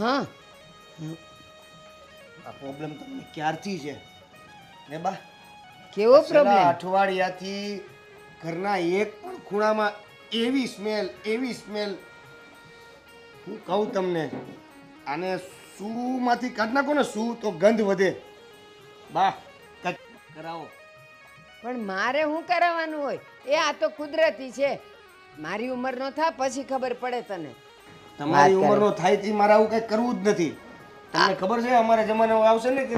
હા આ પ્રોબ્લેમ તમને ક્યારથી છે ને બા? કેવો છેલ્લા પ્રોબ્લેમ? અઠવાડિયાથી ઘરના એક પણ ખૂણામાં એવી સ્મેલ હું કહું તમને, આને સૂમાંથી કાઢ નાખો ને, સૂ તો ગંધ વધે. બા કંઈક કરાવો. પણ મારે શું કરાવવાનું હોય? એ આ તો કુદરતી છે. મારી ઉંમર નો થાય પછી ખબર પડે તને. તમારી વાત કરે. ઉંમરનો થાય થી મારે આવું કંઈ કરવું જ નથી. તમને ખબર છે અમારા જમાનામાં આવશે ને કે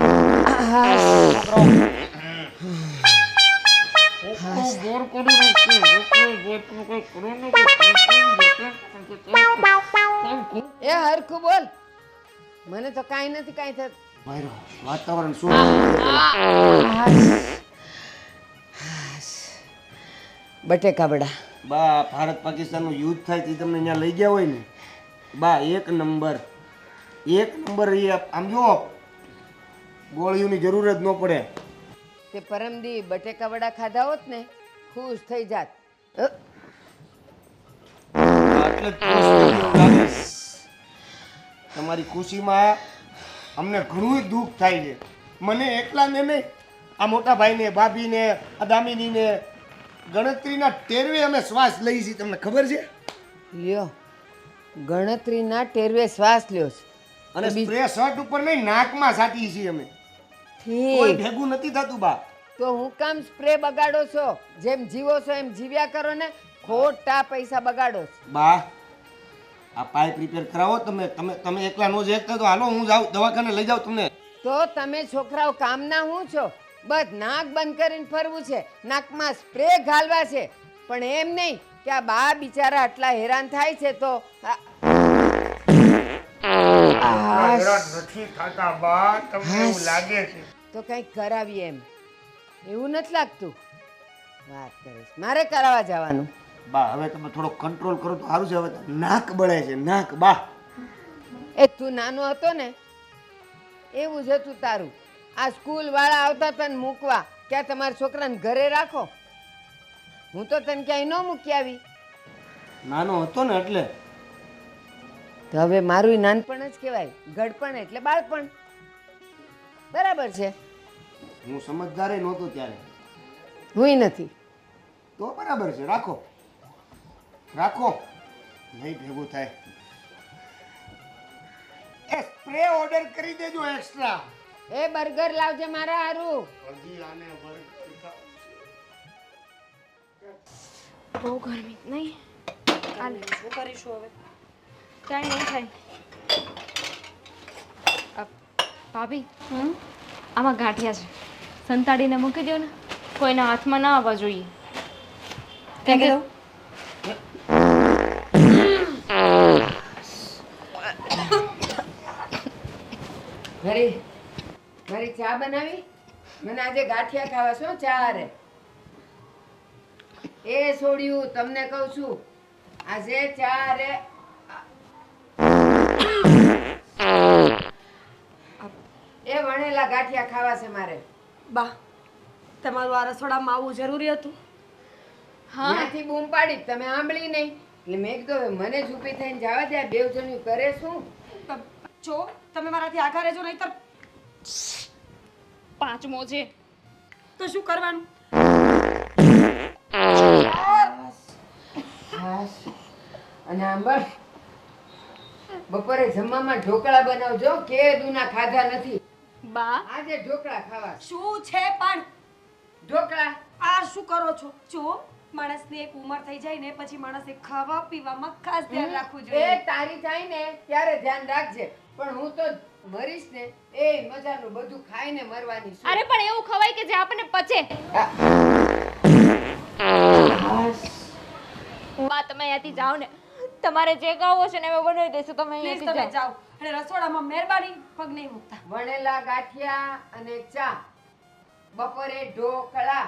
એ હરખું બોલ. મને તો કાંઈ નથી કાંઈ થતું. ભાઈરો વાતાવરણ શું બટેકા વડા. બા ભારત પાકિસ્તાનનું યુદ્ધ થાય તે તમને ત્યાં લઈ ગયા હોય ને બા, એક નંબર એ આમ જો ગોળીઓની જરૂર જ ન પડે. તે પરમદી બટેકા વડા ખાધા હોત ને ખુશ થઈ જાત. એટલે જ ખુશ થઈ ગયો લાગે. તમારી ખુશીમાં અમને ઘણું દુઃખ થાય છે. મને એકલાને નહીં, આ મોટા ભાઈને, ભાભીને, આ દામિનીને ગણતરીના ટેરવે અમે શ્વાસ લઈ છીએ. તમને ખબર છે? લ્યો, ગણતરીના ટેરવે શ્વાસ લ્યો છે. અને સ્પ્રે શર્ટ ઉપર નહીં, નાકમાં સાટીએ છીએ અમે. કોઈ ઠીક, ભેગું નથી થતું બા. તો હું કામ સ્પ્રે બગાડો છો? જેમ જીવો છો એમ જીવ્યા કરો ને. ખોટા પૈસા બગાડો છો. બા આ પાઇપ રિપેર કરાવો. તમે તમે તમે એકલા નો જ એકતા તો હાલો, હું જાઉં દવાખાને લઈ જાઉં તમને. તો તમે છોકરાઓ કામના હું છો? બસ નાક બંધ કરીને ફરવું છે, નાકમાં સ્પ્રે ઘાલવા છે. પણ એમ નહીં કે આ બા બિચારા આટલા હેરાન થાય છે તો નથી થતા બા, તમને એવું લાગે છે. તો કંઈક કરાવીએ એમ. એવું નથી લાગતું? વાત કરીશ, મારે કરાવવા જવાનું. બા હવે તમે થોડો કંટ્રોલ કરો તો સારું છે. હવે નાક બળે છે, નાક બા. એ તું નાનો હતો ને એવું જ હતું તારું. આ સ્કૂલ વાળા આવતા તને મૂકવા, ક્યાં તમારા છોકરાને ઘરે રાખો. હું તો તને ક્યાંય ન મૂકી આવી. નાનો હતો ને એટલે. તો હવે મારું નાનપણ જ કહેવાય. ગડપણ એટલે બાળપણ. બરાબર છે. હું સમજદાર નહોતો ત્યારે. હુંય નથી. તો બરાબર છે, રાખો રાખો, નહીં ભેગું થાય. એ સ્પ્રે ઓર્ડર કરી દેજો એક્સ્ટ્રા. એ બર્ગર લાવજે મારા હારું. હજી આને બર્ગર બહુ ગરમી નહીં. હાલ શું કરીશું હવે? કાંઈ નહીં થાય. ભાભી આમાં ગાંઠિયા છે, સંતાડીને મૂકી દો ને. કોઈના હાથમાં ના આવવા જોઈએ. કેમ કે મારી ચા બનાવી. મને આજે ગાંઠિયા ખાવા છો ચા હારે. એ છોડ્યું, તમને કહું છું આજે ચા હારે. એ વણેલા ગાંઠિયા ખાવા છે મારે. બા તમારું આ રસોડામાં આવવું જરૂરી હતું? ત્યાંથી બૂમ પાડી તમે સાંભળી નહીં એટલે મેં કીધું મને જ ઊભી થઈને જવા દે. બેવ જણ્યું કરે શું? જો તમે મારાથી આઘા રહેજો, નહીતર પાંચમો છે તો શું કરવાનું? અને સાંભળ, બપોરે જમવામાં ઢોકળા બનાવજો. કે દૂના ખાધા નથી. બા આજે ઢોકળા ખાવા. શું છે પણ ઢોકળા. આ શું કરો છો? જો માણસની એક ઉંમર થઈ જાય ને પછી માણસે ખાવા પીવામાં ખાસ ધ્યાન રાખવું એ જોઈએ. તારી થાય ને ત્યારે ધ્યાન રાખજે. પણ હું તો મરીશ ને એ મજાનું બધું ખાઈને મરવાની છું. અરે પણ એવું ખવાય કે જે આપણને પચે. બા તમે અહીંયાથી જાઓ ને. તમારે જે ખાવું હશે ને અમે બનાવી દઈશું. તમે પ્લીઝ અહીંયાથી તમે જાઓ. જાઓ અને રસોડામાં મહેરબાની પગ નહીં મૂકતા. વણેલા ગાંઠિયા અને ચા. બપોરે ઢોકળા.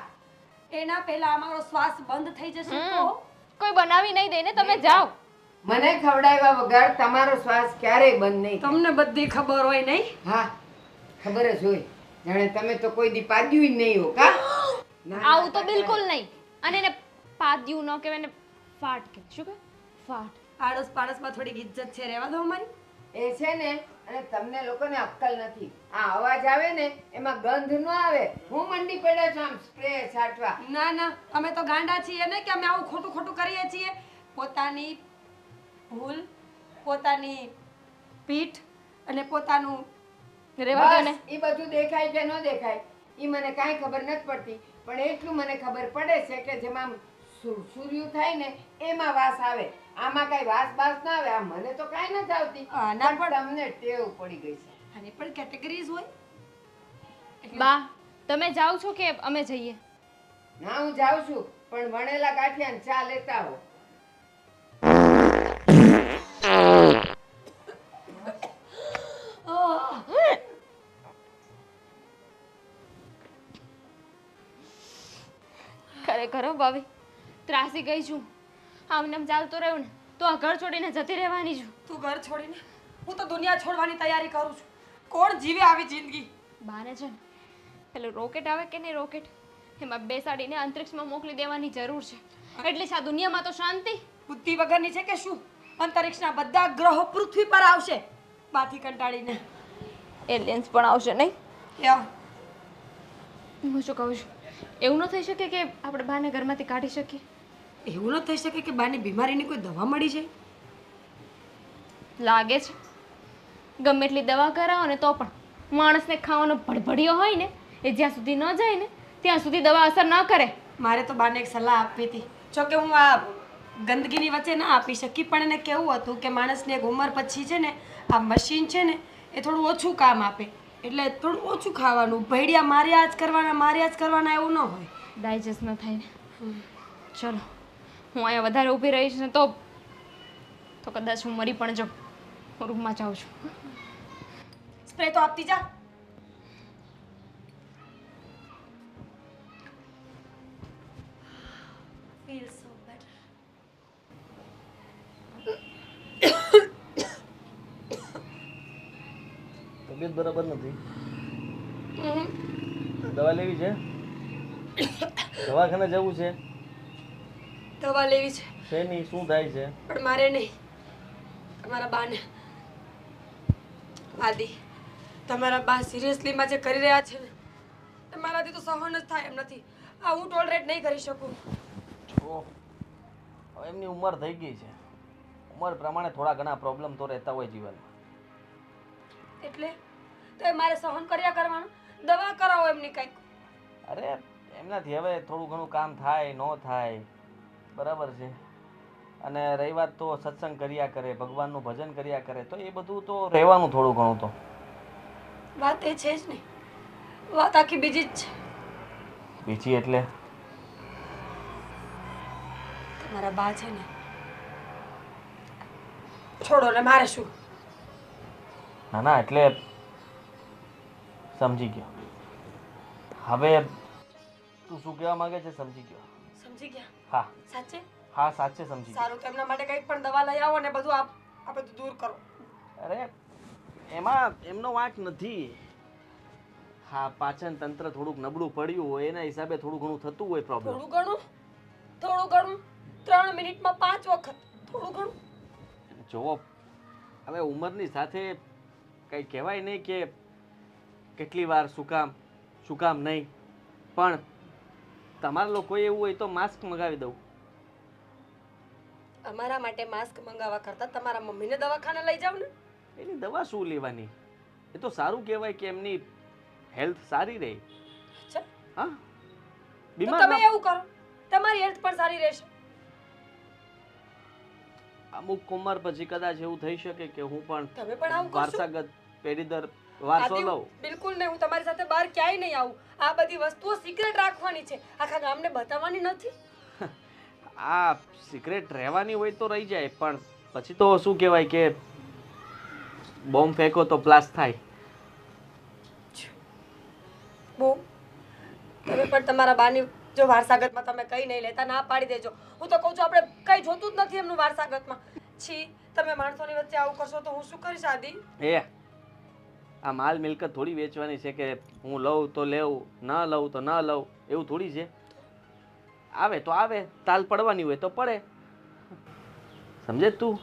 એના પહેલા અમારો શ્વાસ બંધ થઈ જશે તો કોઈ બનાવી નહીં દે ને. તમે જાઓ. મને ખવડાવ્યા વગર તમારો શ્વાસ ક્યારેય બંધ નહીં થાય. તમને બધી ખબર હોય નહીં? હા ખબર જ હોય. જાણે તમે તો કોઈ દી પાડ્યું જ નહીં હો કા? ના, ના, આવું તો ના, બિલકુલ નહીં. અને એને પાદ્યું ન કહેવાય ને ફાટ કહેવાય. શું કહેવાય? ફાટ. આડોશ પાડોશમાં થોડીક ઇજ્જત છે, રહેવા દો અમારી. એ છે ને, અને તમને લોકોને અક્કલ નથી. આ અવાજ આવે ને એમાં ગંધ ન આવે. હું મંડી પડ્યા છું આમ સ્પ્રે છાંટવા. ના ના, અમે તો ગાંડા છીએ ને કે અમે આવું ખોટું ખોટું કરીએ છીએ. પોતાની ભૂલ, પોતાની પીઠ અને પોતાનું રહેવા દો ને. બસ, ઈ બધું દેખાય કે ન દેખાય ઈ મને કાંઈ ખબર નથી પડતી, પણ એટલું મને ખબર પડે છે કે જેમાં આમ સૂર્યું થાય ને એમાં વાસ આવે. આમાં કાંઈ વાસ બાસ ના આવે. આ મને તો કાંઈ નથી આવતી, આના પણ તમને ટેવ પડી ગઈ છે. આની પણ કેટેગરીઝ હોય. બા તમે જાઓ છો કે અમે જઈએ? ના હું જાઉં છું, પણ વણેલા ગાંઠિયા ચા લેતા હો. ખરેખર હો ભાભી, ત્રાસી ગઈ છું. આમને આમ ચાલતું રહ્યું ને તો આ ઘર છોડીને જતી રહેવાની છું. તું ઘર છોડીને, હું તો દુનિયા છોડવાની તૈયારી કરું છું. કોણ જીવે આવી જિંદગી? બાને છે ને પેલું રોકેટ આવે કે નહીં રોકેટ, એમાં બેસાડીને અંતરિક્ષમાં મોકલી દેવાની જરૂર છે. એટલે આ દુનિયામાં તો શાંતિ. બુદ્ધિ વગરની છે કે શું? અંતરિક્ષના બધા ગ્રહો પૃથ્વી પર આવશે બાથી કંટાળીને. એલિયન્સ પણ આવશે નહીં? યા હું શું કહું છું, એવું ન થઈ શકે કે આપણે બાને ઘરમાંથી કાઢી શકીએ? એવું ન થઈ શકે કે બાની બીમારીની કોઈ દવા મળી જાય? લાગે છે ગમે એટલી દવા કરાવો ને તો પણ માણસને ખાવાનો ભડભડિયો હોય ને એ જ્યાં સુધી ન જાય ને ત્યાં સુધી દવા અસર ન કરે. મારે તો બાને એક સલાહ આપવી હતી. જો કે હું આ ગંદકીની વચ્ચે ના આપી શકી, પણ એને કેવું હતું કે માણસને એક ઉંમર પછી છે ને આ મશીન છે ને એ થોડું ઓછું કામ આપે, એટલે થોડું ઓછું ખાવાનું. ભેડિયા માર્યા જ કરવાના એવું ન હોય. ડાયજેસ્ટ ન થાય ને. ચલો હું અહીંયા વધારે ઊભી રહીશ ને તો કદાચ હું મરી પણ જાઉં. હું રૂમમાં જાઉં છું. સ્પ્રે તો આપતી જા. Feels so better. તબિયત બરાબર નથી. દવા લેવી છે? દવાખાને જવું છે? દવા લેવી છે શેની શું થાય છે? પણ મારે નહીં, તમારા બાને. આદિ, તમારા બા સિરિયસલીમાં જે કરી રહ્યા છે ને એ મારાથી તો સહન જ થાય એમ નથી. આ હું ટોલરેટ નહીં કરી શકું. જો હવે એમની ઉંમર થઈ ગઈ છે. ઉંમર પ્રમાણે થોડા ઘણા પ્રોબ્લેમ તો રહેતા હોય જીવનમાં. એટલે તો એ મારે સહન કર્યા કરવાનું? દવા કરાવો એમની કંઈક. અરે એમનાથી હવે થોડું ઘણું કામ થાય ન થાય બરાબર છે. અને રહી વાત તો સત્સંગ કર્યા કરે, ભગવાનનું ભજન કર્યા કરે, તો એ બધું તો રહેવાનું થોડું ઘણું તો. વાત એ છે જ નહીં, વાત આખી બીજી જ છે. બીજી એટલે? તમારા બા છે ને, છોડો ને, મારે શું? ના ના એટલે સમજી ગયો. હવે તું શું કહેવા માંગે છે સમજી ગયો. સમજી ગયા? હા સાચે? હા સાચે સમજી ગયો. સારું, તો એમના માટે કંઈક પણ દવા લઈ આવો ને બધું આ બધું દૂર કરો. અરે એમાં એમનો વાંક નથી. હા પાચન તંત્ર થોડુંક નબળું પડ્યું હોય એના હિસાબે થોડું ઘણું થતું હોય પ્રોબ્લેમ. થોડું ઘણું 3 મિનિટમાં 5 વખત થોડું ઘણું. જુઓ હવે ઉંમરની સાથે કંઈ કહેવાય નહીં કે કેટલી વાર શું કામ નહીં, પણ તમારા લોકોએ એવું હોય તો માસ્ક મંગાવી દઉં. અમારા માટે માસ્ક મંગાવવા કરતા તમારા મમ્મીને દવાખાને લઈ જાવ ને. એની દવા શું લેવાની? એ તો સારું કહેવાય કે એમની હેલ્થ સારી રહે. અચ્છા, હા તો બીમાર તમે ના- એવું કરો, તમારી હેલ્થ પણ સારી રહેશે. અમુક ઉંમર પછી કદાચ એવું થઈ શકે કે હું તમે પણ પણ આવું કરશો? વારસાગત પેઢી દર વારસો આદિ, લઉં. બિલકુલ નહીં. હું તમારી સાથે બહાર ક્યાંય નહીં આવું. આ બધી વસ્તુઓ સિક્રેટ રાખવાની છે, આખા ગામને બતાવવાની નથી. આ સિક્રેટ રહેવાની હોય તો રહી જાય, પણ પછી તો શું કહેવાય કે બોમ્બ ફેંકો તો બ્લાસ્ટ થાય. બહુ તમે પણ તમારા બાની જો વારસાગતમાં તમે કંઈ નહીં લેતા, ના પાડી દેજો. હું તો કહું છું આપણે કંઈ જોતું જ નથી એમનું વારસાગતમાં. છી તમે માણસોની વચ્ચે આવું કરશો તો હું શું કરીશ આદિ? એ આ માલ મિલકત થોડી વેચવાની છે કે હું લઉં તો લેવું, ન લઉં તો ન લઉં, એવું થોડી છે. આવે તો આવે, તાલ પડવાની હોય તો પડે. સમજે તું?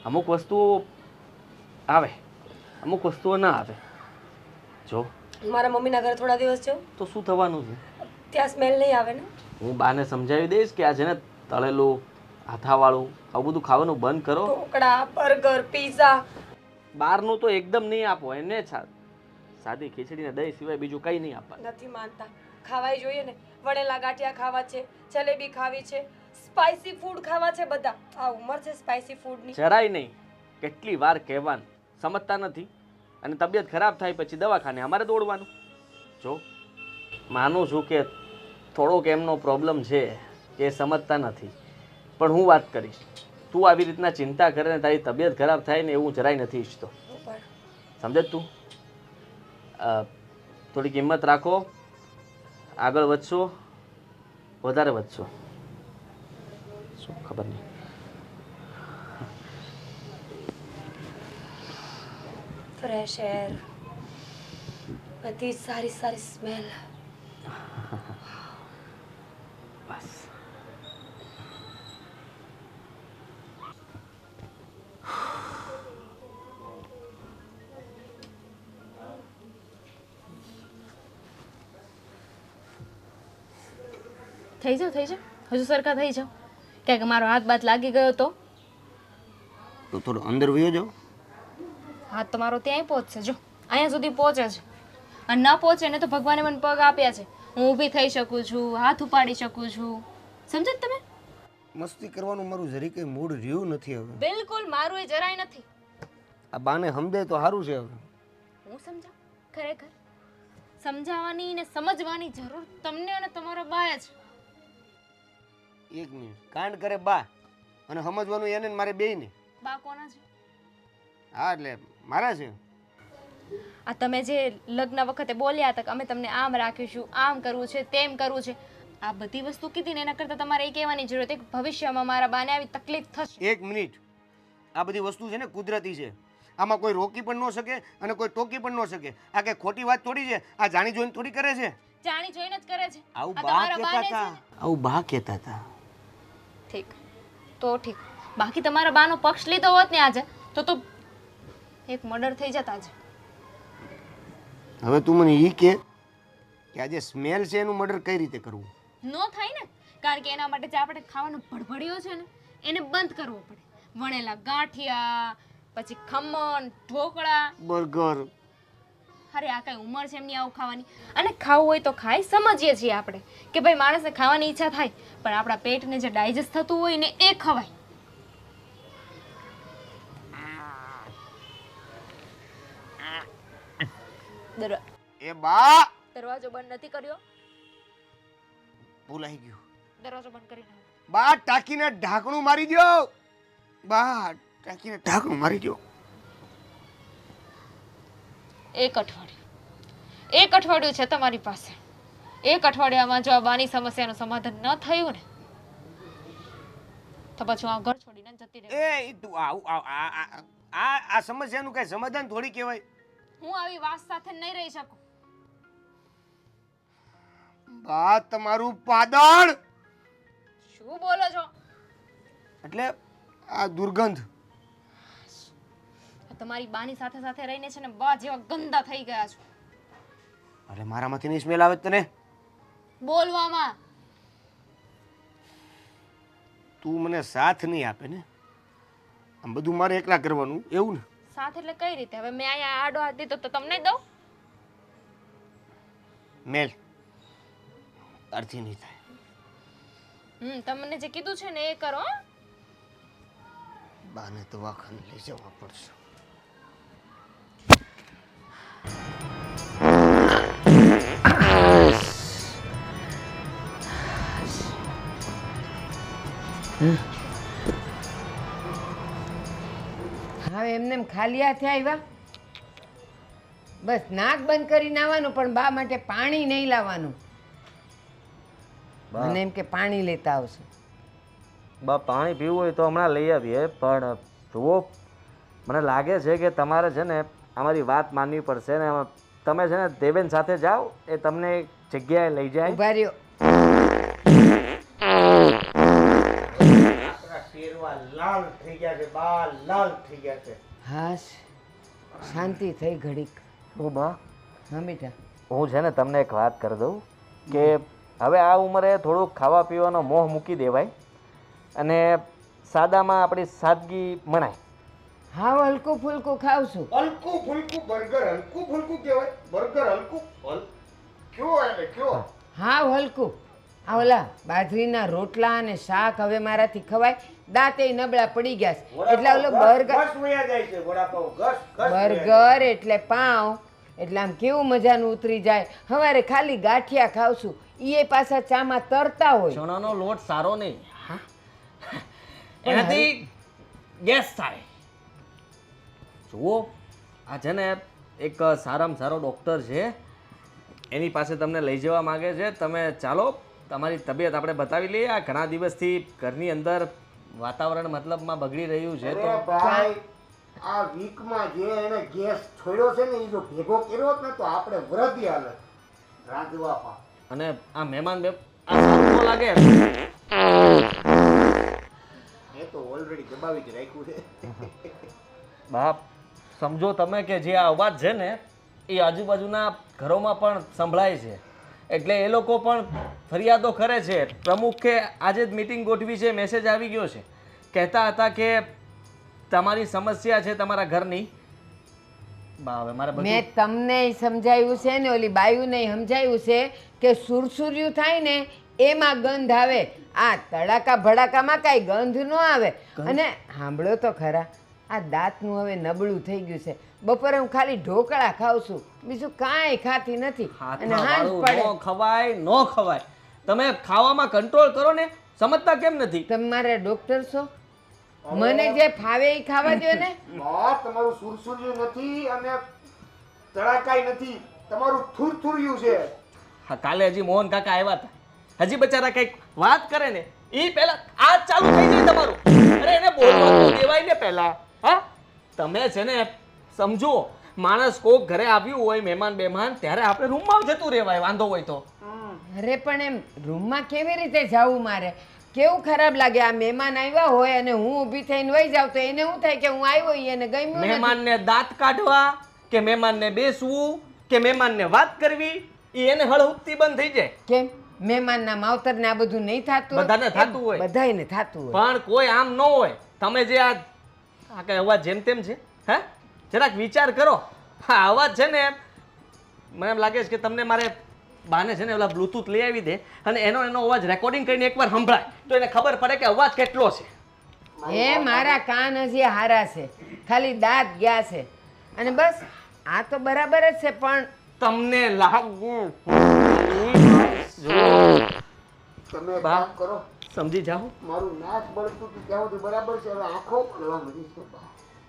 અમુક વસ્તુઓ આવે, અમુક વસ્તુઓ ના આવે. જો મારા મમ્મીના ઘરે થોડા દિવસ જાઉં તો શું થવાનું છે? ત્યાં સ્મેલ નહીં આવે ને? હું બાને સમજાવી દઈશ કે આ છે ને તળેલું, હાથાવાળું આવું બધું ખાવાનું બંધ કરો. Dhokla, burger, pizza. બહારનું તો એકદમ નહીં આપો એને. સાદી ખીચડીને દહીં સિવાય બીજું કંઈ નહીં આપવાનું. નથી માનતા, ખાવાય જોઈએ ને. વણેલા ગાંઠિયા ખાવા છે, જલેબી ખાવી છે, સ્પાઇસી ફૂડ ખાવા છે બધા. આ ઉંમર છે સ્પાઇસી ફૂડની. જરાય નહીં. કેટલી વાર કહેવાનું, સમજતા નથી. અને તબિયત ખરાબ થાય પછી દવાખાને અમારે દોડવાનું. જો માનું છું કે થોડોક એમનો પ્રોબ્લેમ છે કે સમજતા નથી, પણ હું વાત કરીશ. તું આવી રીતના ચિંતા કરે ને તારી તબિયત ખરાબ થાય ને એવું જરાય નથી ઈચ્છતો. સમજે તું? થોડી કિંમત રાખો, આગળ વધશો, વધારે વધશો. શું ખબર નહીં. ફ્રેશ એર, બધી સારી સારી સ્મેલ. બસ થઈ જાઓ, હજુ સરખા થઈ જાઓ. ક્યાંક મારો હાથ બાથ લાગી ગયો તો થોડો અંદર વયો જાઓ. હાથ તો મારો ત્યાંય પહોંચશે. જો અહીંયા સુધી પહોંચે છે, અને ન પહોંચે ને તો ભગવાને મને પગ આપ્યા છે. હું ઊભી થઈ શકું છું, હાથ ઉપાડી શકું છું. સમજો જ તમે? મસ્તી કરવાનું મારું જરી કંઈ મૂડ રહ્યું નથી હવે. બિલકુલ મારું એ જરાય નથી. આ બાને સમજે તો સારું છે હવે. હું સમજા? ખરેખર સમજાવવાની ને સમજવાની જરૂર તમને અને તમારા બાએ છે. એક મિનિટ, કાંડ કરે બા અને સમજવાનું એને ને મારે બેયને. બા કોના છે? હા એટલે મારા છે. આ તમે જે લગ્ન વખતે બોલ્યા હતા કે અમે તમને આમ રાખીશું, આમ કરવું છે, તેમ કરવું છે, આ બધી વસ્તુ કીધી ને એના કરતાં તમારે એ કહેવાની જરૂર હતી કે ભવિષ્યમાં મારા બાને આવી તકલીફ થશે. એક મિનિટ, આ બધી વસ્તુ છે ને કુદરતી છે. આમાં કોઈ રોકી પણ ન શકે અને કોઈ ટોકી પણ ન શકે. આ કઈ ખોટી વાત થોડી છે. આ જાણી જોઈને થોડી કરે છે. જાણી જોઈને જ કરે છે. આવું આ બા તમારા કહેતા બાને હતા. છે ને? આવું બા કહેતા હતા. ઠીક તો ઠીક. બાકી તમારા બાનો પક્ષ લીધો હોત ને આજે તો એક મર્ડર થઈ જત આજે. હવે તું મને ઈ કે આ જે સ્મેલ છે એનું મર્ડર કઈ રીતે કરવું? નો થાય ને, કારણ કે એના માટે જે આપણે ખાવાનો ભડભડિયો છે ને એને બંધ કરવો પડે. વણેલા ગાંઠિયા, પછી ખમણ, ઢોકળા, બર્ગર. અરે આ કઈ ઉંમર છે એમની આવું ખાવાની? અને ખાવું હોય તો ખાય, સમજીએ છીએ આપણે કે ભાઈ માણસને ખાવાની ઈચ્છા થાય, પણ આપણા પેટને જે ડાયજેસ્ટ થતું હોય ને એ ખવાય. એ બા દરવાજો બંધ નથી કર્યો? ભૂલાઈ ગયું. દરવાજો બંધ કરી નાખો. બા ટાંકીને ઢાંકણું મારી દો. બા ટાંકીને ઢાંકણું મારી દો. એક અઠવાડિયું છે તમારી પાસે. એક અઠવાડિયામાં જો આ બાની સમસ્યાનું સમાધાન ન થયું ને તો પછી હું આ ઘર છોડીને જતી રહી. એ તું આ સમસ્યાનું કઈ સમાધાન થોડી કહેવાય. હું આવી વાત સાથે નહીં રહી શકું. બા તમારું પાદળ. શું બોલો છો? એટલે આ દુર્ગંધ. તમારી બાની સાથે સાથે રહીને છે ને બા જેવા ગંદા થઈ ગયા છો. અરે મારામાંથી ની સ્મેલ આવે તને? બોલવામાં તું મને સાથ નહીં આપે ને, આમ બધું મારે એકલા કરવાનું એવું ને? સાથ એટલે કઈ રીતે? હવે મેં અહીંયા આડો હાથ દીધો તો તમને દઉં? મેલ અર્થી નહીં થાય. તમને જે કીધું છે ને એ કરો. બાને દવાખાને લઈ જવા પડશે. હવે એમને એમ ખાલી હાથે આવ્યા? બસ નાક બંધ કરીને આવવાનું, પણ બા માટે પાણી નહીં લાવવાનું. મને એમ કે પાણી લેતા આવશે. બા પાણી પીવું હોય તો હમણાં લઈ આવીએ, પણ જુઓ મને લાગે છે કે તમારે છે ને અમારી વાત માનવી પડશે ને. તમે છે ને દેવેન સાથે જાઓ, એ તમને એક જગ્યાએ લઈ જાય. ઉભા રહ્યો. આપણા શેરવા લાલ થઈ ગયા છે, બા લાલ થઈ ગયા છે. હાશ, શાંતિ થઈ ઘડીક. ઓ બા, હા બેટા. હું છે ને તમને એક વાત કરી દઉં કે હવે આ ઉંમરે થોડુંક ખાવા પીવાનો મોહ મૂકી દેવાય અને સાદામાં આપણી સાદગી મનાય. હાવ હલકું ફૂલકું ખાવ છું. હલકું ફૂલકું બર્ગર હલકું ફૂલકું કહેવાય? બર્ગર હલકું કયો એટલે કયો? હાવ હલકું. આ ઓલા બાજરીના રોટલા અને શાક હવે મારાથી ખવાય? દાંતે નબળા પડી ગયા છે. એટલે ઓલો બર્ગર જાય છે વડાપાવ ઘસ ઘસ બર્ગર એટલે પાઉં એટલે આમ કેવું મજાનું ઉતરી જાય. હવારે ખાલી ગાંઠિયા ખાવ છું, એ પાછા ચામાં તરતા હોય. ચણાનો લોટ સારો નહીં, એનાથી ગેસ થાય. જુઓ આ છે ને એક સારામાં સારો ડૉક્ટર છે, એની પાસે તમને લઈ જવા માગે છે. તમે ચાલો, તમારી તબિયત આપણે બતાવી લઈએ. આ ઘણા દિવસથી ઘરની અંદર વાતાવરણ મતલબમાં બગડી રહ્યું છે. તો અરે ભાઈ, આ વીકમાં જે એને ગેસ છોડ્યો છે ને, એ જો ભેગો કર્યો હોત ને તો આપણે વરદી હાલે રાંધવા પા. અને આ મહેમાન આ સારું ન લાગે. એ તો ઓલરેડી દબાવી જ રાખ્યું છે. બાપ સમજો તમે કે જે આ અવાજ છે ને એ આજુબાજુના ઘરોમાં પણ સંભળાય છે, એટલે એ લોકો પણ ફરિયાદો કરે છે. પ્રમુખે આજે જ મીટિંગ ગોઠવી છે, મેસેજ આવી ગયો છે. કહેતા હતા કે તમારી સમસ્યા છે તમારા ઘરની. બા હવે મારે મેં તમને સમજાવ્યું છે ને, ઓલી બાયુને સમજાવ્યું છે કે સુરસુર્યું થાય ને એમાં ગંધ આવે. આ તડાકા ભડાકામાં કાંઈ ગંધ ન આવે. અને સાંભળો તો ખરા, આ દાંતનું હવે નબળું થઈ ગયું છે. બપોરે હું ખાલી ઢોકળા ખાઉં છું, બીજું કાંઈ ખાતી નથી. અને હાંજ પડે ન ખવાય ન ખવાય. તમે ખાવામાં કંટ્રોલ કરો ને, સમજતા કેમ નથી? તમે મારા ડોક્ટર છો, મને જે ફાવે એ ખાવા દો ને. બા તમારું સુરસુર્યું નથી અને તડાકાય નથી, તમારું થુરથુર્યું છે. હા, કાલે હજી મોહન કાકા આવ્યા હતા, હજી બચારા કંઈક વાત કરે ને એ પહેલા આ ચાલુ થઈ જાય તમારું. અરે એને બોલવા તો દેવાય ને પહેલા. હા, તમે છે ને સમજો, માણસ કોક ઘરે આવ્યું હોય મહેમાન બેમાન, ત્યારે આપણે રૂમમાં જતું રહેવાય વાંધો હોય તો. અરે પણ એમ રૂમમાં કેવી રીતે જવું? મારે કેવું ખરાબ લાગે. આ મહેમાન આવ્યા હોય અને હું ઊભી થઈને વહી જાઉં તો એને શું થાય કે હું આવ્યો એને ગમ્યું નથી. મહેમાનને દાંત કાઢવા કે મહેમાનને બેસવું કે મહેમાનને વાત કરવી, એ એને હળહુકતી બંધ થઈ જાય. કેમ મહેમાનના માવતરને આ બધું નહીં થતું? બધાને થતું હોય. બધાયને થતું હોય. પણ કોઈ આમ ન હોય. તમે જે આ કઈ અવાજ જેમ તેમ છે, હે જરાક વિચાર કરો. હા, અવાજ છે ને મને એમ લાગે છે કે તમને મારે બાને છે ને ઓલા બ્લૂટૂથ લઈ આવી દે અને એનો અવાજ રેકોર્ડિંગ કરીને એકવાર સંભળાય તો એને ખબર પડે કે અવાજ કેટલો છે. એ મારા કાન હજી હારા છે, ખાલી દાંત ગયા છે અને બસ. આ તો બરાબર જ છે, પણ તમને લાગુ તમે એક બા. કામ કરો, સમજી જાઓ મારું નાક બળતું હતું ત્યાં સુધી બરાબર છે, હવે આંખો પડવા મળી છે.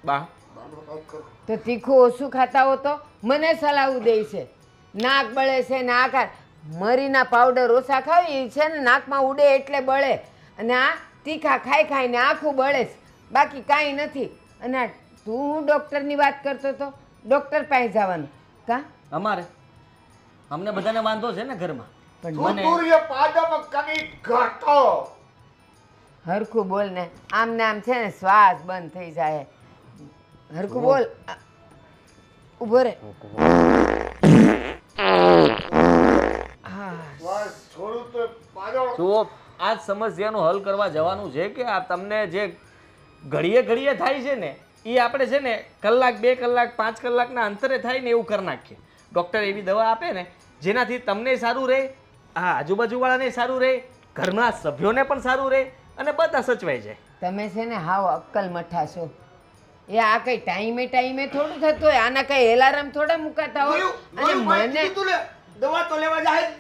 બા. બાને કાંઈક કરો. તો તીખું ઓછું ખાતા હો તો મને સલાહ દે છે. નાક બળે છે ને આ મરીના પાવડર ઓછા ખાવી છે ને નાકમાં ઉડે એટલે બળે. અને આ તીખા ખાઈ ખાઈને આખું બળે છે, બાકી કાંઈ નથી. અને આ તું હું ડૉક્ટરની વાત કરતો તો ડૉક્ટર પાસે જવાનું કા? અમારે અમને બધાને વાંધો છે ને ઘરમાં. પણ મને થુરથુર્ય પાદમ કની ઘટો. હરખું બોલ ને, આમ ને આમ છે ને શ્વાસ બંધ થઈ જાય. હરખું બોલ. ઊભો રે. બસ થોડું તો પાડો. જુઓ, આ સમસ્યાનો હલ કરવા જવાનું છે કે આ તમને જે ઘડીએ ઘડીએ થાય છે ને એ આપણે છે ને કલાક 2 કલાક 5 કલાકના અંતરે થાય ને એવું કરી નાખીએ. ડૉક્ટર એવી દવા આપે ને જેનાથી તમને સારું રહે, આ આજુબાજુવાળાને સારું રહે, ઘરના સભ્યોને પણ સારું રહે અને બધા સચવાઈ જાય. તમે છે ને હાવ અક્કલ મઠા છો. એ આ કઈ ટાઈમે ટાઈમે થોડું થતું હોય, આના કઈ એલાર્મ થોડા મુકાતા હોય. અને મને દવા તો લેવા જાય.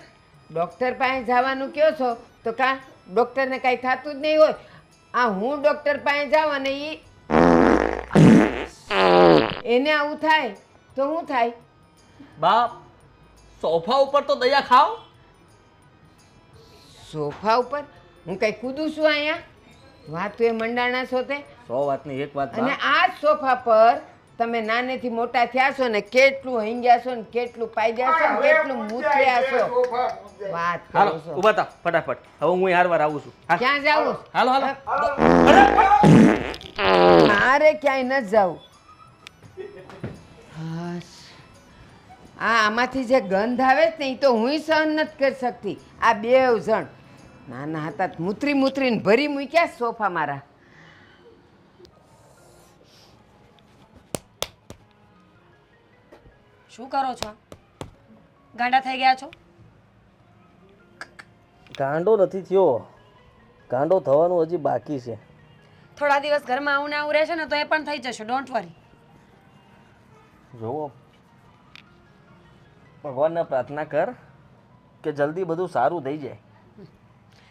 ડૉક્ટર પાસે જવાનું કયો છો તો કા ડૉક્ટરને કાંઈ થતું જ નહીં હોય. આ હું ડૉક્ટર પાસે જાઉં અને એને આવું થાય તો શું થાય? બાપ, સોફા ઉપર તો દયા ખાઓ. સોફા ઉપર હું કઈ કૂદું છું અહીંયા? વાતું એ મંડાણા છો તે 100 વાતની એક વાત અને બા. આ જ સોફા પર તમે નાનેથી મોટા થયા છો ને કેટલું હંગ્યા છો ને કેટલું પાડ્યા છો ને કેટલું મૂત્ર્યા છો વાત હાલો કરો છો ઊભા થા ફટાફટ. હવે હું હારવાર આવું છું. હાલ. ક્યાં જાવું હાલો હાલો. મારે ક્યાંય ન જાવું હાશ. આમાંથી જે ગંધ આવે છે ને એ તો હું સહન નથી કરી શકતી. આ બેવ જણ નાના હતા તો મૂતરી મૂતરીને ભરી મૂક્યા સોફા મારા. શું કરો છો ગાંડા થઈ ગયા છો? ગાંડો નથી થયો. ગાંડો થવાનું હજી બાકી છે. થોડા દિવસ ઘરમાં આવું ને આવું રહેશે ને તો એ પણ થઈ જશે, ડોન્ટ વરી. જુઓ ભગવાનને પ્રાર્થના કર કે જલ્દી બધું સારું થઈ જાય.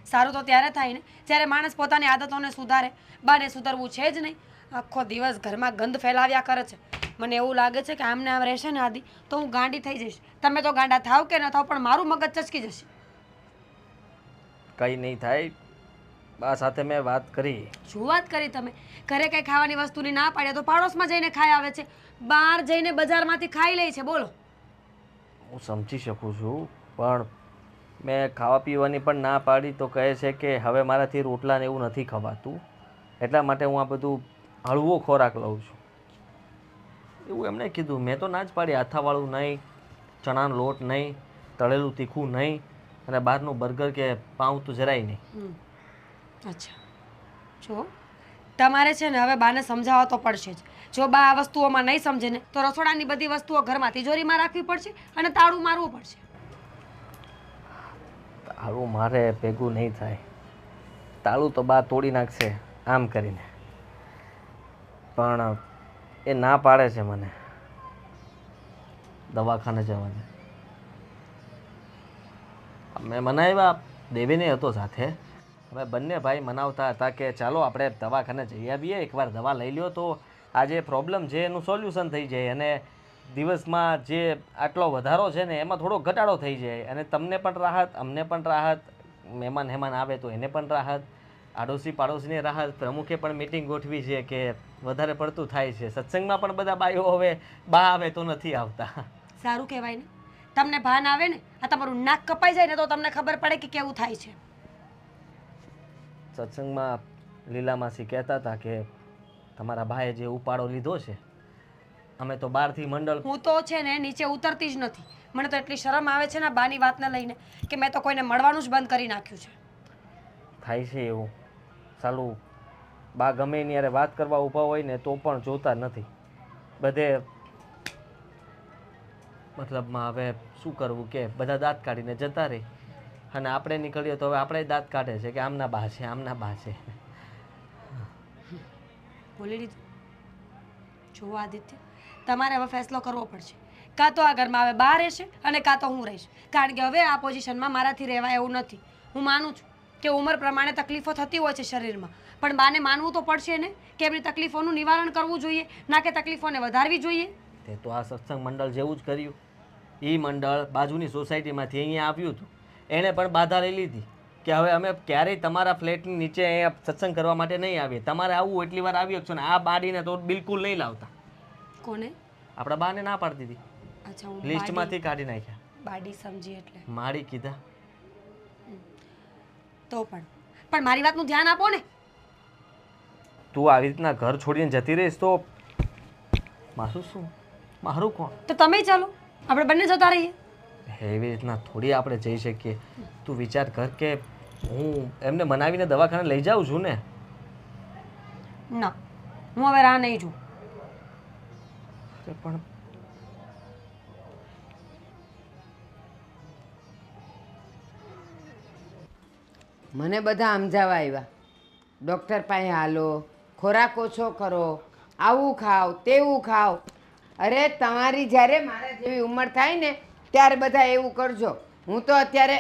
સારું તો ત્યારે થાય ને જ્યારે માણસ પોતાની આદતોને સુધારે. બાને સુધરવું છે જ નહીં. આખો દિવસ ઘરમાં ગંધ ફેલાવ્યા કરે છે. મને એવું લાગે છે કે આમને આમ રહેશે ને આદિ તો હું ગાંડી થઈ જઈશ. તમે તો ગાંડા થાવ કે ન થાવ પણ મારું મગજ ચચકી જશે. કંઈ નહીં થાય. બા સાથે મેં વાત કરી. શું વાત કરી તમે? ઘરે કંઈ ખાવાની વસ્તુની ના પાડે તો પાડોશમાં જઈને ખાઈ આવે છે, બહાર જઈને બજારમાંથી ખાઈ લે છે. બોલો. હું સમજી શકું છું પણ મેં ખાવા પીવાની પણ ના પાડી તો કહે છે કે હવે મારાથી રોટલા ને એવું નથી ખવાતું, એટલા માટે હું આ બધું હળવો ખોરાક લઉં છું એવું એમણે કીધું. મેં તો ના જ પાડી. આથાવાળું નહીં, ચણાનો લોટ નહીં, તળેલું તીખું નહીં અને બહારનું બર્ગર કે પાઉં તો જરાય નહીં. અચ્છા જો તમારે છે ને હવે બાને સમજાવવા તો પડશે જ. જો બા આ વસ્તુઓમાં નહીં સમજે ને તો રસોડાની બધી વસ્તુઓ ઘરમાં તિજોરીમાં રાખવી પડશે અને તાળું મારવું પડશે. તાળું મારે ભેગું નહીં થાય. તાળું તો બા તોડી નાખશે આમ કરીને, પણ એ ના પાડે છે મને દવાખાને જવાને. મેં મનાવ્યા, દેવીને હતો સાથે. અમે બંને ભાઈ મનાવતા હતા કે ચાલો આપણે દવાખાને જઈ આવીએ, એકવાર દવા લઈ લ્યો તો આ જે પ્રોબ્લેમ છે એનું સોલ્યુશન થઈ જાય અને દિવસમાં જે આટલો વધારો છે ને એમાં થોડો ઘટાડો થઈ જાય અને તમને પણ રાહત, અમને પણ રાહત, મહેમાન હેમાન આવે તો એને પણ રાહત, આડોશી પાડોશીને રાહત. પ્રમુખે પણ મિટિંગ ગોઠવી છે કે વધારે પડતું થાય છે. સત્સંગમાં પણ બધા બાઈઓ હવે બા આવે તો નથી આવતા. સારું કહેવાય ને. તમને ભાન આવે ને, આ તમારું નાક કપાઈ જાય ને તો તમને ખબર પડે કે કેવું થાય છે. સત્સંગમાં લીલામાસી કહેતા હતા કે તમારા ભાઈએ જે ઉપાડો લીધો છે, અમે તો બહારથી મંડળ. હું તો છે ને નીચે ઉતરતી જ નથી. મને તો એટલી શરમ આવે છે ને બાની વાતને લઈને કે મેં તો કોઈને મળવાનું જ બંધ કરી નાખ્યું છે. થાય છે એવું. સાલું બા ગમે એની યારે વાત કરવા ઊભા હોય ને તો પણ જોતા નથી. બધે મતલબમાં હવે શું કરવું કે બધા દાંત કાઢીને જતા રહે અને આપણે નીકળીએ તો હવે આપણે દાંત કાઢે છે કે આમના બા છે, આમના બા છે. બોલી લીધું. જુઓ આદિત્ય, તમારે હવે ફેસલો કરવો પડશે. કાં તો આ ઘરમાં હવે બહાર રહેશે અને કાં તો હું રહીશ. કારણ કે હવે આ પોઝિશનમાં મારાથી રહેવાય એવું નથી. હું માનું છું કે ઉંમર પ્રમાણે તકલીફો થતી હોય છે શરીરમાં, પણ બાને માનવું તો પડશે ને કે એમની તકલીફોનું નિવારણ કરવું જોઈએ, ના કે તકલીફોને વધારવી જોઈએ. તે તો આ સત્સંગ મંડળ જેવું જ કર્યું. એ મંડળ બાજુની સોસાયટીમાંથી અહીંયા આવ્યું હતું. એણે પણ બાધા લઈ લીધી કે હવે અમે ક્યારેય તમારા ફ્લેટની નીચે અહીંયા સત્સંગ કરવા માટે નહીં આવીએ. તમારે આવવું એટલી વાર આવ્યો છો ને આ બાડીને તો બિલકુલ નહીં લાવતા. કોને? આપણા બાને ના પાડી દીધી. અચ્છા, હું લિસ્ટમાંથી કાઢી નાખ્યા. બાડી સમજી એટલે માડી કીધા. તો પણ મારી વાતનું ધ્યાન આપો ને. તું આવી રીતના ઘર છોડીને જતી રહીશ તો મારું શું? મારું કોણ? તો તમે ચાલો, આપણે બંને જતા રહીએ. એવી રીતના થોડી આપણે જઈ શકીએ. તું વિચાર કર કે હું એમને મનાવીને દવાખાને લઈ જાઉં છું ને. ના, હું હવે રાહ નહીં જોઉં. પણ મને બધા સમજાવવા આવ્યા, ડૉક્ટર પાસે હાલો, ખોરાક ઓછો કરો, આવું ખાઓ તેવું ખાઓ. અરે તમારી જ્યારે મારા જેવી ઉંમર થાય ને ત્યારે બધા એવું કરજો. હું તો અત્યારે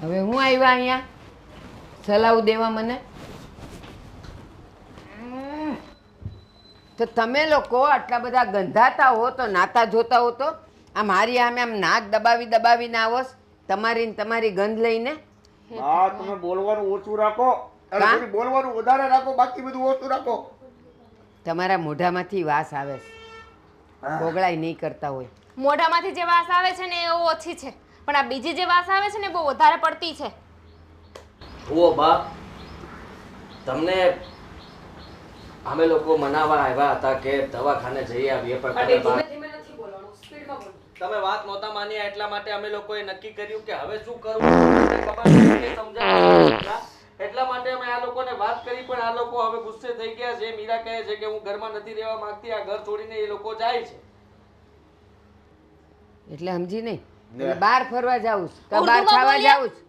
હવે હું આવ્યા અહીંયા સલાહ દેવા મને? તો તમે લોકો આટલા બધા ગંધાતા હો તો નાતા જોતા હો તો આ મારી આમે આમ નાક દબાવી દબાવીને આવોસ તમારી ને તમારી ગંધ લઈને. હા તમે બોલવાનું ઓછું રાખો અને કાં? થોડી બોલવાનું વધારે રાખો, બાકી બધું ઓછું રાખો. તમારા મોઢામાંથી વાસ આવે છે, ગોગળાઈ નહીં કરતા હોય. મોઢામાંથી જે વાસ આવે છે ને એ ઓછી છે, પણ આ બીજી જે વાસ આવે છે ને એ બહુ વધારે પડતી છે. જુઓ બા, તમને અમે લોકો મનાવવા આવ્યા હતા કે દવાખાને જઈ આવીએ, પણ તમે ધીમે બા- ધીમે નથી બોલવાનું, સ્પીડમાં બોલો. તમે વાત નહોતા માન્યા, એટલા માટે અમે લોકોએ નક્કી કર્યું કે હવે શું કરવું તમને ખબર નથી કે સમજાવવા. એટલા માટે અમે આ લોકોને વાત કરી, પણ આ લોકો હવે ગુસ્સે થઈ ગયા છે. મીરા કહે છે કે હું ઘરમાં નથી રહેવા માંગતી, આ ઘર છોડીને એ લોકો જાય છે. એટલે સમજી નહીં એટલે બહાર ફરવા જાવું છે કે બહાર ઉર્દુમાં ખાવા બોલ્યા? જાવું છે?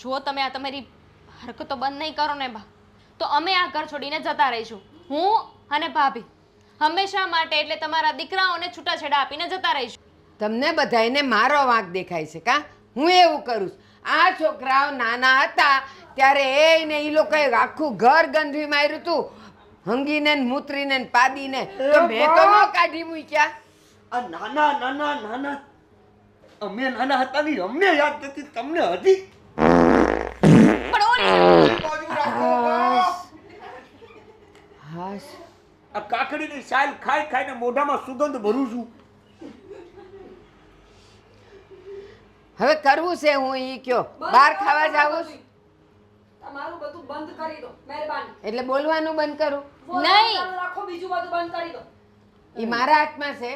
જો તમે આ તમારી હરકતો બંધ નહીં કરો ને બા, તો અમે આ ઘર છોડીને જતા રહીશું. હું અને ભાભી હંમેશા માટે, એટલે તમારા દીકરાઓને છૂટાછેડા આપીને જતા રહીશું. તમને બધાયને મારો વાંક દેખાય છે કા? હું એવું કરું છું. આ છોકરાઓ નાના હતા ત્યારે એને એ લોકોએ આખું ઘર ગંધવી માર્યું હતું, હંગીને ને મૂતરીને ને પાદીને, તો મેં તો ન કાઢી મૂક્યા. આ નાના નાના નાના અમે નાના હતા ને અમને યાદ નથી, તમને હજી પણ ઓલી બાજુ રાખો બા. હાશ, આ કાકડીની સાલ ખાઈ ખાઈને મોઢામાં સુગંધ ભરું છું. હવે કરવું છે હું ઈ કયો બહાર ખાવા જાવું છે? તમારું બધું બંધ કરી દો, મહેરબાની. એટલે બોલવાનું બંધ કરું? નહીં. ચાલુ રાખો, બીજું બધું બંધ કરી દો. એ મારા હાથમાં છે.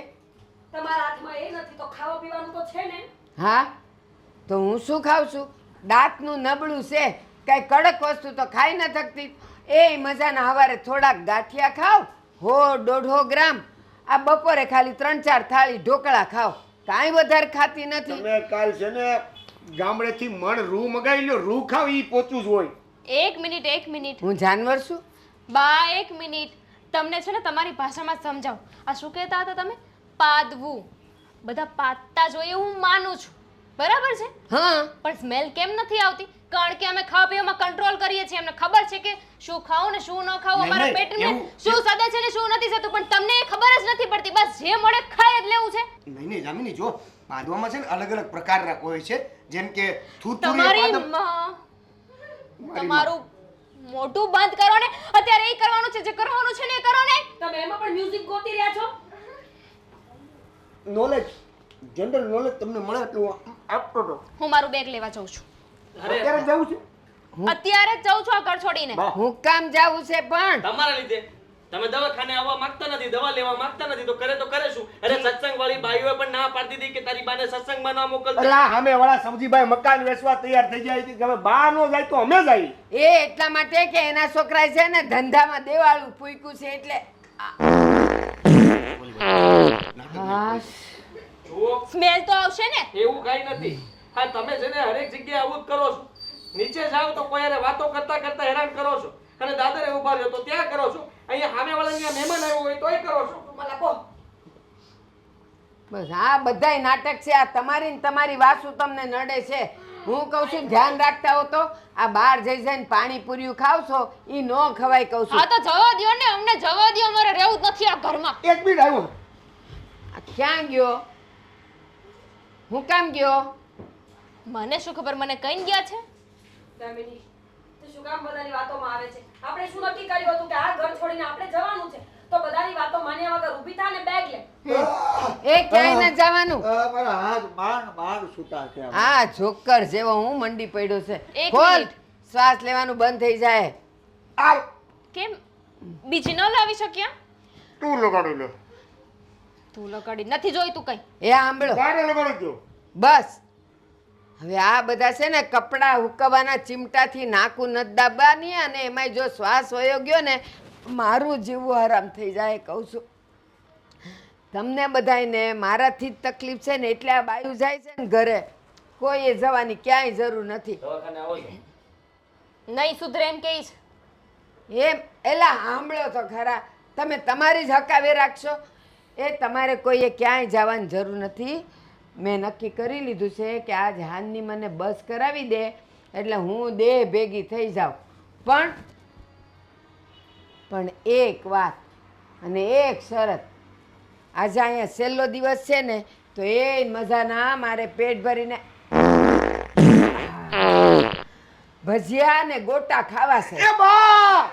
તમારા હાથમાં એ નથી તો ખાવા પીવાનું તો છે ને. હા તો હું શું ખાઉં છું? દાંતનું નબળું છે, કઈ કડક વસ્તુ તો ખાઈ ન થકતી. એ મજાના હવારે થોડાક ગાંઠિયા ખાવ, 100-150 ગ્રામ. આ બપોરે ખાલી 3-4 થાળી ઢોકળા ખાવ, કાંઈ વધારે ખાતી નથી. તમે કાલ છે ને ગામડેથી મણ રૂ મગાવી લ્યો, રૂ ખાવ ઈ પોચું જ હોય. એક મિનિટ હું જાનવર છું? બા, એક મિનિટ. તમને છે ને તમારી ભાષામાં સમજાવું. આ શું કહેતા હતા તમે? પાદવું. બધા પાદતા જ હોય એવું હું માનું છું, બરાબર છે, હા, પણ સ્મેલ કેમ નથી આવતી? કારણ કે અમે ખાવા પીવામાં કંટ્રોલ કરીએ છીએ. અમને ખબર છે કે શું ખાવું ને શું ન ખાવું, નહીં, અમારા નહીં, પેટને એવું- શું સદે છે ને શું નથી થતું, પણ તમને એ ખબર જ નથી પડતી. બસ જે મળે ખાઈ જ લેવું છે. નહીં નહીં જામીની, જો પાદવામાં છે ને અલગ અલગ પ્રકારના હોય છે, જેમ કે થૂથુરી તમારી પાદમ. માં, મારી તમારું મોઢું બંધ કરો ને. અત્યારે એ કરવાનું છે, જે કરવાનું છે ને એ કરો ને. તમે એમાં પણ મ્યુઝિક ગોતી રહ્યા છો. નોલેજ, જનરલ નોલેજ તમને મળે એટલું આપતો તો. હું મારું બેગ લેવા જાઉં છું. અત્યારે જવું છે? અત્યારે જ જાઉં છું આ ઘર છોડીને. બા, હું કામ જાવું છે પણ? તમારા લીધે તમે દવાખાને આવવા માંગતા નથી, દવા લેવા માંગતા નથી, તો કરે શું? અરે સત્સંગ વાળી બાઈઓએ પણ ના પાડી દીધી કે તારી બાને સત્સંગમાં ના મોકલતા. અલા સામે વાળા સમજીભાઈ મકાન વેચવા તૈયાર થઈ જાય છે કે હવે બા નો જાય તો અમે જાય. એ એટલા માટે કે એના છોકરા છે ને ધંધામાં દેવાળું ફૂંક્યું છે એટલે. હાશ, જુઓ, સ્મેલ તો આવશે ને. એવું કાંઈ નથી. હા, તમે છે ને હરેક જગ્યાએ આવું જ કરો છો. નીચે જાઓ તો કોઈ હારે વાતો કરતા કરતા હેરાન કરો છો, અને દાદરે ઉભા રહ્યો તો ત્યાં કરો છો. અહીંયા સામે વાળા મહેમાન આવ્યો હોય તોય કરો છો. મને કહો. બસ આ બધાય નાટક છે. આ તમારી ને તમારી વાસુ તમને નડે છે. હું કહું છું ધ્યાન રાખતા હો તો આ બહાર જઈ જઈને પાણીપુરીયું ખાવ છો ઈ નો ખવાય કહું છું. આ તો જવા દ્યો ને, અમને જવા દ્યો. અમારે રહેવું જ નથી આ ઘરમાં. એક મિનિટ આવ્યો. આ ક્યાં ગયો? હું કામ ગયો? મને શું ખબર, મને કઈ ગયા છે. દામિની, તું શું કામ બધાની વાતોમાં આવે છે? આપણે શું નક્કી કર્યું હતું કે આ ઘર છોડીને આપણે જવાનું છે, તો બધાની વાતો માન્યા વગર ઊભી થા ને બેગ લે. એ ક્યાંય ન જવાનું. મારા હાથ માંડ છૂટા છે. આ જોકર જેવો હું મંડી પડ્યો છે. એક ખોલ, મિનિટ. શ્વાસ લેવાનું બંધ થઈ જાય. આવ, કેમ બીજી ન લાવી શક્યા? તું લગાડી લે. તું લગાડી નથી જોઈતું કઈ. એ સાંભળો તારે લગાડી દો. બસ હવે આ બધા છે ને કપડાં હુકવવાના ચીમટાથી નાકું નથી દાબવાની, અને એમાંય જો શ્વાસ વયો ગયો ને મારું જીવવું આરામ થઈ જાય કહું છું. તમને બધાયને મારાથી જ તકલીફ છે ને એટલે આ બાયું જાય છે ને ઘરે. કોઈએ જવાની ક્યાંય જરૂર નથી. દવાખાને આવો છો? નહીં સુધરે એમ કહીશ. એમ એલા સાંભળો તો ખરા, તમે તમારી જ હકાવે રાખશો. એ તમારે કોઈએ ક્યાંય જવાની જરૂર નથી. મેં નક્કી કરી લીધું છે કે આજ હાનની મને બસ કરાવી દે એટલે હું દેહ ભેગી થઈ જાઉં. પણ એક વાત અને એક શરત, આજે અહીંયા છેલ્લો દિવસ છે ને તો એ મજાના મારે પેટ ભરીને ભજીયા ને ગોટા ખાવા છે એ બા